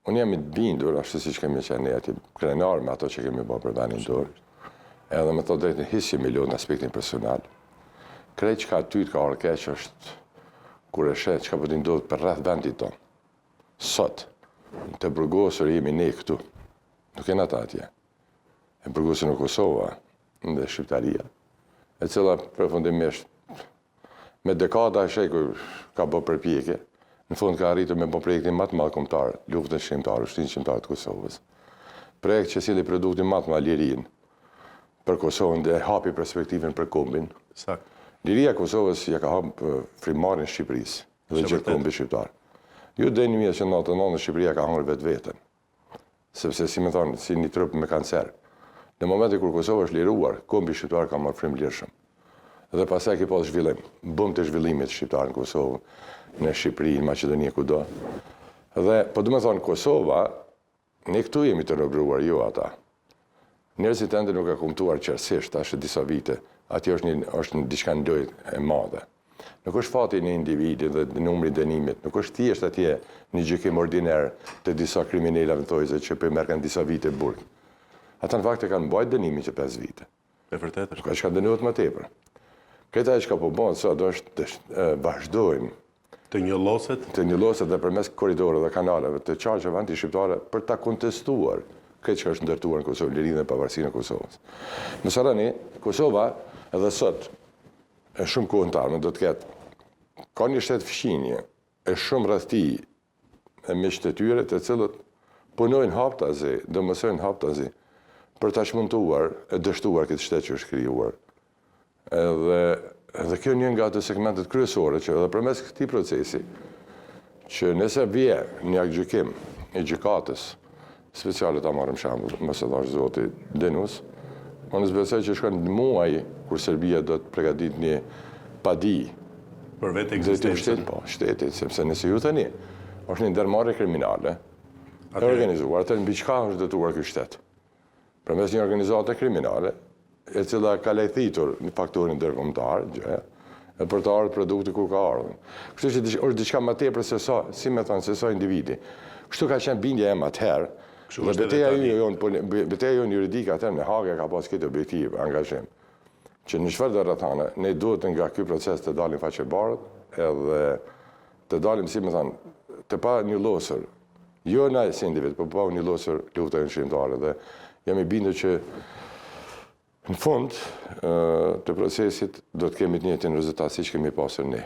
Unë jam i bindur, ashtu si që kemi qenë aty krenar me ato që kemi bërë për vendin dorë, edhe me të drejtën hisje milion në aspektin personal. Krejt që ka ty të ka orë keq është kur e shet që ka pëtë ndodhë për rreth vendit tonë. Sot, të burgosur jemi ne këtu, nuk e në ta atje. E burgosur në Kosova, dhe Shqiptaria, e cila përfundimisht me dekada e shekur ka bërë përpjekje, në fund ka arritur me bërë projektin më të madh kombëtar, luftën shqiptare, ushtrinë shqiptare të Kosovës. Projekt që sili produktin më të madh lirin për Kosovën dhe hapi perspektivën për kombin. Liria e Kosovës ja ka hapë frymarrjen e Shqipërisë dhe gjithë kombit shqiptar. Ju deni mirë që në 99 Shqipëria ka hangër vetveten, sepse si më thonë, si një trup me kancer. Në momentin kur Kosova është liruar, kombi shqiptar ka marrë frymëlirshëm. Dhe pastaj ki pas zhvillim, bëm të zhvillimit shqiptar në Kosovë, në Shqipëri, në Maqedoni, kudo. Dhe, po du me thonë, Kosova, ne këtu jemi të rëbruar, jo ata. Njerëzit ende nuk e kumtuar qërsisht, ashtë disa vite, ati është një diçka ndojt e madhe. Nuk është fati një individi dhe numri dënimit, nuk është thjesht atje një gjykim ordiner të disa kriminalave thojse që për merken disa vite burg. Ata në fakt e kanë mbajt dënimin që 5 vite. E vërtet është. Ka që ka dënuat më tepër. Këta e që ka po bënë, sot është vazhdojmë të njëlloset dhe përmes koridore dhe kanaleve të qarqeve anti-shqiptare për ta kontestuar këtë që është ndërtuar në Kosovë, lirinë dhe pavarësinë e Kosovës. Në Sarani, Kosova edhe sot e shumë kohëntarme do të ketë, ka një shtetë fshinje e shumë rrethti e miqtë të tyre të cilët punojnë haptazi, dhe mësojnë haptazi për ta shmontuar e dështuar këtë shtetë që është krijuar. Edhe kjo një nga të segmentet kryesore që edhe përmes këtij procesi, që nëse vje një gjykim i gjykatës speciale ta marrim shembull, mos e thash zoti Denus, unë besoj që shkon në muaj kur Serbia do të përgatit një padi për vetë ekzistencën. Po, shtetit, sepse nëse ju thani, është një ndërmarrje kriminale e organizuar, atë mbi çka është detyruar ky shtet. Përmes një organizate kriminale, e cila ka lejthitur në faktorin ndërkombëtar, e për të ardhur produkti ku ka ardhur. Kështu që është diçka më tepër se sa, si më thon, se sa individi. Kështu ka qenë bindja e atëherë. Dhe betejë jonë juridike atëherë në Hagë ka pas këtë objektiv, angazhim. Që në çfarë do rrethana, ne duhet nga ky proces të dalim faqebarët edhe të dalim, si më thon, të pa njëllosur. Jo na si individ, por pa njëllosur luftën shqiptare dhe jam i bindur që në fund të procesit do të kemi të njëjtin rezultat siç kemi pasur ne.